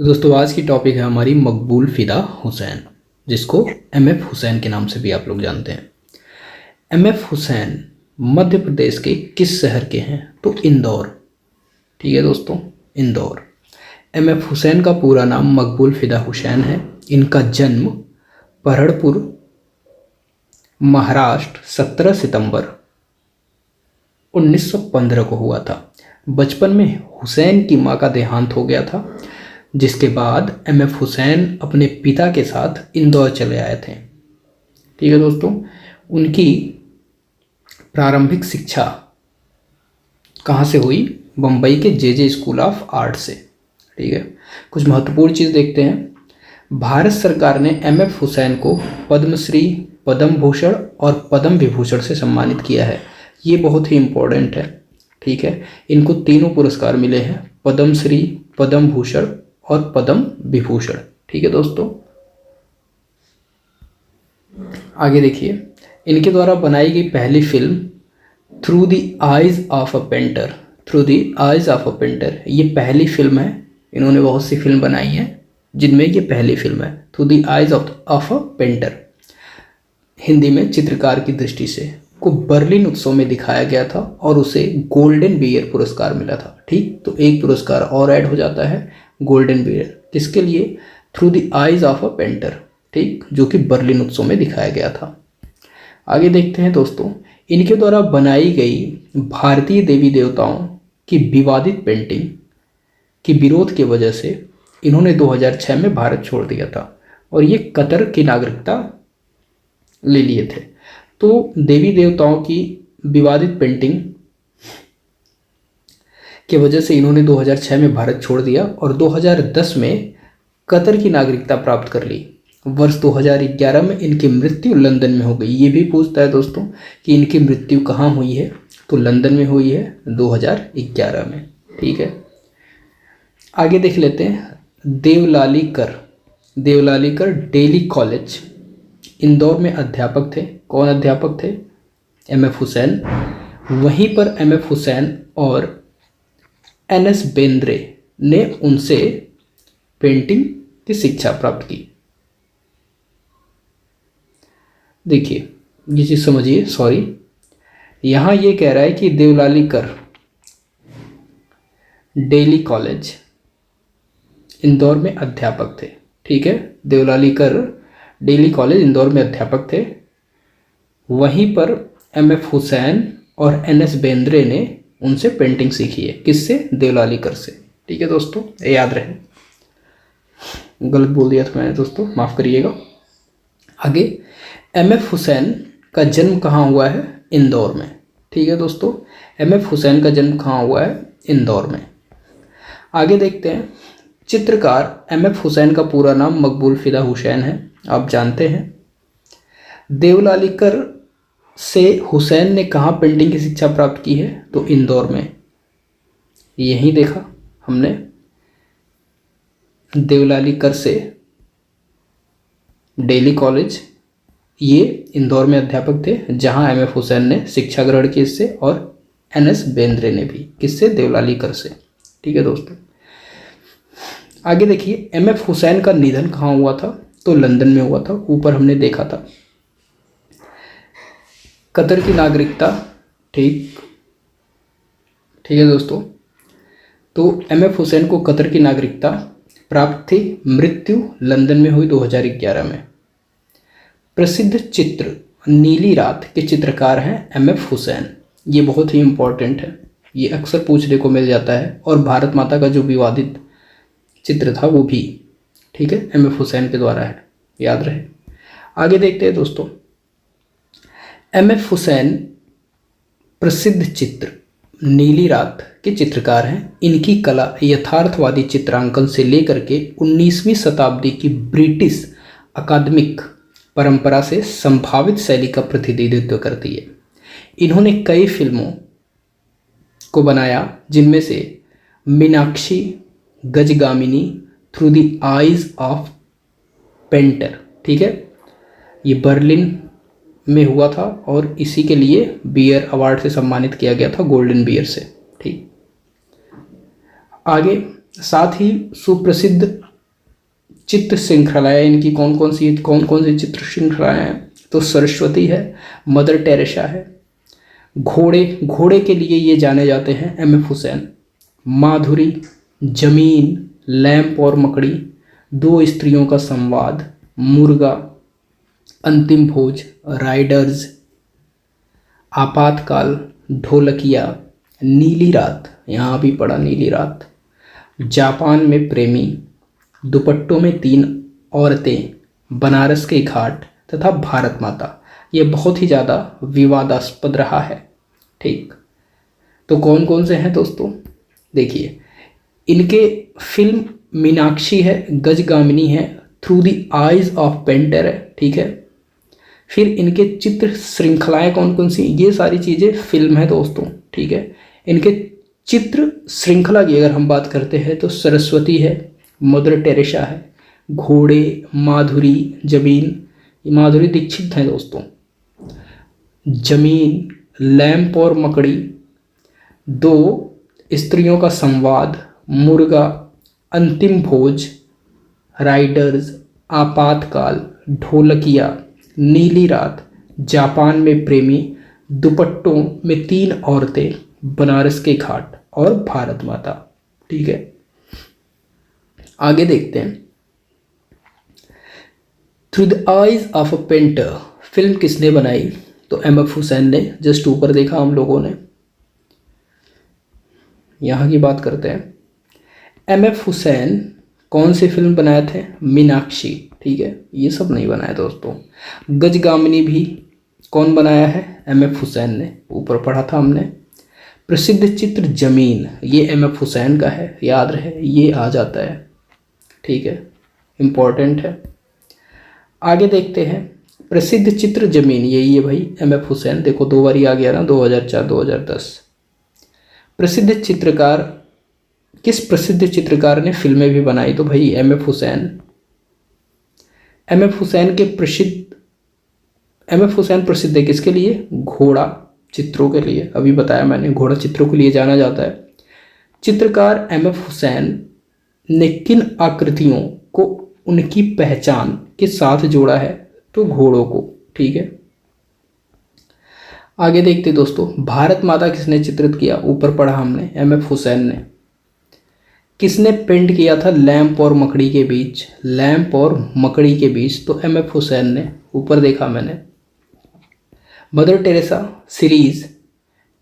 तो दोस्तों आज की टॉपिक है हमारी मकबूल फ़िदा हुसैन, जिसको एमएफ हुसैन के नाम से भी आप लोग जानते हैं। एमएफ हुसैन मध्य प्रदेश के किस शहर के हैं? तो इंदौर। ठीक है दोस्तों, इंदौर। एमएफ हुसैन का पूरा नाम मकबूल फ़िदा हुसैन है। इनका जन्म पढ़ड़पुर, महाराष्ट्र 17 सितंबर 1915 को हुआ था। बचपन में हुसैन की मां का देहांत हो गया था, जिसके बाद एमएफ हुसैन अपने पिता के साथ इंदौर चले आए थे। ठीक है दोस्तों, उनकी प्रारंभिक शिक्षा कहाँ से हुई? बम्बई के जे स्कूल ऑफ आर्ट से। ठीक है, कुछ महत्वपूर्ण चीज़ देखते हैं। भारत सरकार ने एमएफ हुसैन को पद्मश्री, पद्म भूषण और पद्म विभूषण से सम्मानित किया है। ये बहुत ही इम्पोर्टेंट है। ठीक है, इनको तीनों पुरस्कार मिले हैं, पद्मश्री, पद्म भूषण और पद्म विभूषण। ठीक है दोस्तों, आगे देखिए, इनके द्वारा बनाई गई पहली film through the eyes of a painter. Through the eyes of a painter, ये पहली फिल्म है। इन्होंने बहुत सी फिल्म बनाई हैं, जिनमें ये पहली फिल्म है through the eyes of a painter. Hindi में चित्रकार की दृष्टि से, को बर्लिन उत्सव में दिखाया गया था और उसे गोल्डन बियर पुरस्कार मिला था। ठीक, तो एक पुरस्कार और ऐड हो जाता है, गोल्डन बियर। किसके लिए? Through the eyes of a painter. ठीक, जो कि बर्लिन उत्सव में दिखाया गया था। आगे देखते हैं दोस्तों, इनके द्वारा बनाई गई भारतीय देवी देवताओं की विवादित पेंटिंग के विरोध की वजह से इन्होंने 2006 में भारत छोड़ दिया था और ये कतर की नागरिकता ले लिए थे। तो देवी देवताओं की विवादित पेंटिंग की वजह से इन्होंने 2006 में भारत छोड़ दिया और 2010 में कतर की नागरिकता प्राप्त कर ली। वर्ष 2011 में इनकी मृत्यु लंदन में हो गई। ये भी पूछता है दोस्तों कि इनकी मृत्यु कहाँ हुई है, तो लंदन में हुई है 2011 में। ठीक है, आगे देख लेते हैं। देवलालीकर डेली कॉलेज इंदौर में अध्यापक थे। कौन अध्यापक थे? एमएफ हुसैन। वहीं पर एमएफ हुसैन और एनएस बेंद्रे ने उनसे पेंटिंग की शिक्षा प्राप्त की। देखिए, ये चीज़ समझिए, सॉरी, यहाँ ये कह रहा है कि देवलालीकर डेली कॉलेज इंदौर में अध्यापक थे। ठीक है, देवलालीकर डेली कॉलेज इंदौर में अध्यापक थे। वहीं पर एमएफ हुसैन और एनएस बेंद्रे ने उनसे पेंटिंग सीखी है। किससे? देवलालीकर से। ठीक है दोस्तों, याद रहे, गलत बोल दिया था मैंने दोस्तों, माफ़ करिएगा। आगे, एमएफ हुसैन का जन्म कहाँ हुआ है? इंदौर में। ठीक है दोस्तों, एमएफ हुसैन का जन्म कहाँ हुआ है? इंदौर में। आगे देखते हैं, चित्रकार एमएफ हुसैन का पूरा नाम मकबूल फ़िदा हुसैन है, आप जानते हैं। देवलालीकर से हुसैन ने कहाँ पेंटिंग की शिक्षा प्राप्त की है? तो इंदौर में। यहीं देखा हमने, देवलालीकर से डेली कॉलेज, ये इंदौर में अध्यापक थे, जहां एमएफ हुसैन ने शिक्षा ग्रहण की इससे, और एनएस बेंद्रे ने भी। किससे? देवलालीकर से। ठीक है दोस्तों, आगे देखिए, एमएफ हुसैन का निधन कहाँ हुआ था? तो लंदन में हुआ था। ऊपर हमने देखा था। कतर की नागरिकता, ठीक है दोस्तों, तो एमएफ हुसैन को कतर की नागरिकता प्राप्त थी। मृत्यु लंदन में हुई 2011 में। प्रसिद्ध चित्र नीली रात के चित्रकार हैं एमएफ हुसैन। ये बहुत ही इम्पोर्टेंट है, ये अक्सर पूछने को मिल जाता है। और भारत माता का जो विवादित चित्र था वो भी, ठीक है, एमएफ हुसैन के द्वारा है, याद रहे। आगे देखते हैं दोस्तों, एमएफ हुसैन प्रसिद्ध चित्र नीली रात के चित्रकार हैं। इनकी कला यथार्थवादी चित्रांकन से लेकर के 19वीं शताब्दी की ब्रिटिश अकादमिक परंपरा से संभावित शैली का प्रतिनिधित्व करती है। इन्होंने कई फिल्मों को बनाया, जिनमें से Meenakshi, Gajagamini, through the eyes of painter. ठीक है, ये बर्लिन में हुआ था और इसी के लिए बियर अवार्ड से सम्मानित किया गया था, गोल्डन बियर से। ठीक, आगे साथ ही सुप्रसिद्ध चित्र श्रृंखलाएँ इनकी कौन कौन सी चित्र श्रृंखलाएँ हैं? तो सरस्वती है, मदर टेरेसा है। घोड़े के लिए ये जाने जाते हैं एम एफ हुसैन। माधुरी, जमीन, लैंप और मकड़ी, दो स्त्रियों का संवाद, मुर्गा, अंतिम भोज, राइडर्स, आपातकाल, ढोलकिया, नीली रात, यहाँ भी पढ़ा नीली रात, जापान में प्रेमी, दुपट्टों में तीन औरतें, बनारस के घाट तथा भारत माता। ये बहुत ही ज़्यादा विवादास्पद रहा है। ठीक, तो कौन कौन से हैं दोस्तों? देखिए, इनके फिल्म मीनाक्षी है, गजगामिनी है, through the eyes of painter है। ठीक है, फिर इनके चित्र श्रृंखलाएँ कौन कौन सी? ये सारी चीज़ें फिल्म है दोस्तों। ठीक है, इनके चित्र श्रृंखला की अगर हम बात करते हैं तो सरस्वती है, मदर टेरेसा है, घोड़े, माधुरी, जमीन, माधुरी दीक्षित हैं दोस्तों, जमीन, लैंप और मकड़ी, दो स्त्रियों का संवाद, मुर्गा, अंतिम भोज, राइडर्स, आपातकाल, ढोलकिया, नीली रात, जापान में प्रेमी, दुपट्टों में तीन औरतें, बनारस के घाट और भारत माता। ठीक है, आगे देखते हैं। Through the eyes of a painter film किसने बनाई? तो एम एफ हुसैन ने। जस्ट ऊपर देखा हम लोगों ने, यहाँ की बात करते हैं। एम एफ हुसैन कौन सी फिल्म बनाए थे? मीनाक्षी। ठीक है, ये सब नहीं बनाया दोस्तों। गजगामिनी भी कौन बनाया है? एम एफ हुसैन ने, ऊपर पढ़ा था हमने। प्रसिद्ध चित्र जमीन, ये एम एफ हुसैन का है, याद रहे, ये आ जाता है। ठीक है, इम्पॉर्टेंट है। आगे देखते हैं। प्रसिद्ध चित्र जमीन, यही है भाई एम एफ हुसैन। देखो दो बारी आ गया ना, 2004 2010। प्रसिद्ध चित्रकार, किस प्रसिद्ध चित्रकार ने फिल्में भी बनाई? तो भाई एम एफ हुसैन। एम एफ हुसैन प्रसिद्ध है किसके लिए? घोड़ा चित्रों के लिए। अभी बताया मैंने, घोड़ा चित्रों के लिए जाना जाता है। चित्रकार एम एफ हुसैन ने किन आकृतियों को उनकी पहचान के साथ जोड़ा है? तो घोड़ों को। ठीक है, आगे देखते दोस्तों। भारत माता किसने चित्रित किया? ऊपर पढ़ा हमने, एम एफ हुसैन ने। किसने पेंट किया था लैंप और मकड़ी के बीच? लैंप और मकड़ी के बीच तो एम एफ हुसैन ने, ऊपर देखा मैंने। मदर टेरेसा सीरीज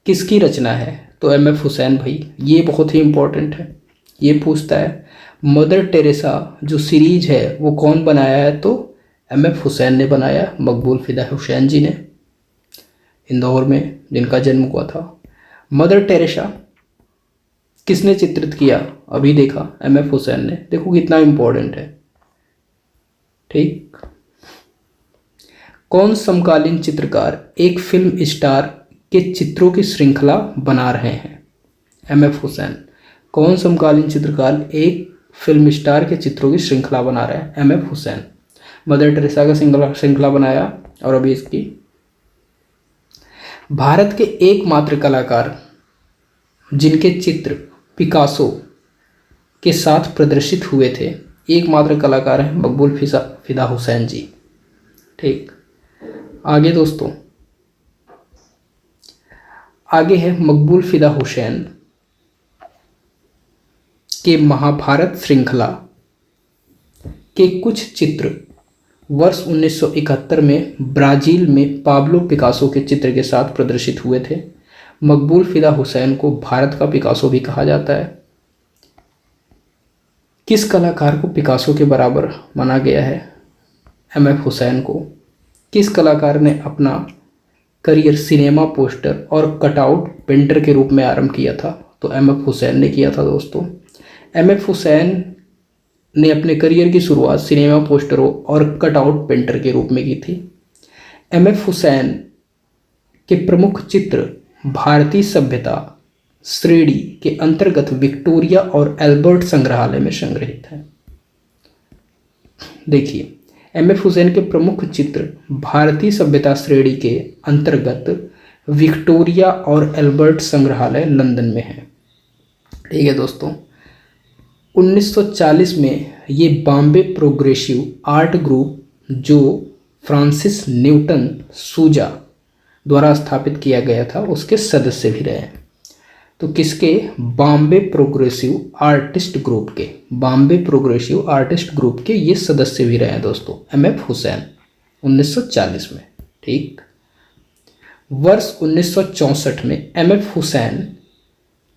किसकी रचना है? तो एम एफ हुसैन भाई। ये बहुत ही इंपॉर्टेंट है, ये पूछता है मदर टेरेसा जो सीरीज है वो कौन बनाया है? तो एम एफ हुसैन ने बनाया, मकबूल फिदा हुसैन जी ने, इंदौर में जिनका जन्म हुआ था। मदर टेरेसा किसने चित्रित किया? अभी देखा, एम एफ हुसैन ने। देखो कितना इंपॉर्टेंट है। ठीक, कौन समकालीन चित्रकार एक फिल्म स्टार के चित्रों की श्रृंखला बना रहे हैं? एम एफ हुसैन। कौन समकालीन चित्रकार एक फिल्म स्टार के चित्रों की श्रृंखला बना रहे हैं? एम एफ हुसैन। मदर टेरेसा का श्रृंखला बनाया और अभी इसकी। भारत के एकमात्र कलाकार जिनके चित्र पिकासो के साथ प्रदर्शित हुए थे, एकमात्र कलाकार हैं मकबूल फिदा हुसैन जी। ठीक, आगे दोस्तों, आगे है मकबूल फिदा हुसैन के महाभारत श्रृंखला के कुछ चित्र वर्ष 1971 में ब्राज़ील में पाब्लो पिकासो के चित्र के साथ प्रदर्शित हुए थे। मकबूल फिदा हुसैन को भारत का पिकासो भी कहा जाता है। किस कलाकार को पिकासो के बराबर माना गया है? एम एफ हुसैन को। किस कलाकार ने अपना करियर सिनेमा पोस्टर और कटआउट पेंटर के रूप में आरंभ किया था? तो एम एफ हुसैन ने किया था दोस्तों। एम एफ हुसैन ने अपने करियर की शुरुआत सिनेमा पोस्टरों और कटआउट पेंटर के रूप में की थी। एम एफ हुसैन के प्रमुख चित्र भारतीय सभ्यता श्रेणी के अंतर्गत विक्टोरिया और एल्बर्ट संग्रहालय में संग्रहित है। देखिए, एम एफ हुसैन के प्रमुख चित्र भारतीय सभ्यता श्रेणी के अंतर्गत विक्टोरिया और एल्बर्ट संग्रहालय लंदन में है। ठीक है दोस्तों, 1940 में ये बॉम्बे प्रोग्रेसिव आर्ट ग्रुप जो फ्रांसिस न्यूटन सूजा द्वारा स्थापित किया गया था उसके सदस्य भी रहे हैं। तो किसके? बॉम्बे प्रोग्रेसिव आर्टिस्ट ग्रुप के, बॉम्बे प्रोग्रेसिव आर्टिस्ट ग्रुप के ये सदस्य भी रहे हैं दोस्तों एमएफ हुसैन 1940 में। ठीक, वर्ष 1964 में एमएफ हुसैन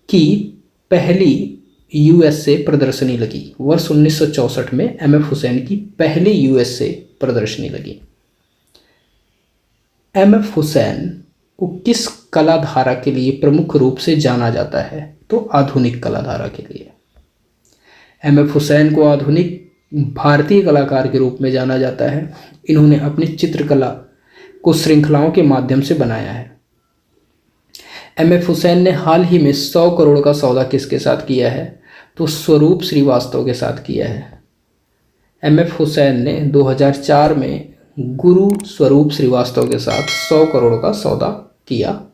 की पहली यूएसए प्रदर्शनी लगी। वर्ष 1964 में एमएफ हुसैन की पहली यूएसए प्रदर्शनी लगी। एमएफ हुसैन को किस कला धारा के लिए प्रमुख रूप से जाना जाता है? तो आधुनिक कला धारा के लिए। एमएफ हुसैन को आधुनिक भारतीय कलाकार के रूप में जाना जाता है। इन्होंने अपनी चित्रकला को श्रृंखलाओं के माध्यम से बनाया है। एमएफ हुसैन ने हाल ही में 100 करोड़ का सौदा किसके साथ किया है? तो स्वरूप श्रीवास्तव के साथ किया है। एमएफ हुसैन ने 2004 में गुरु स्वरूप श्रीवास्तव के साथ 100 करोड़ का सौदा किया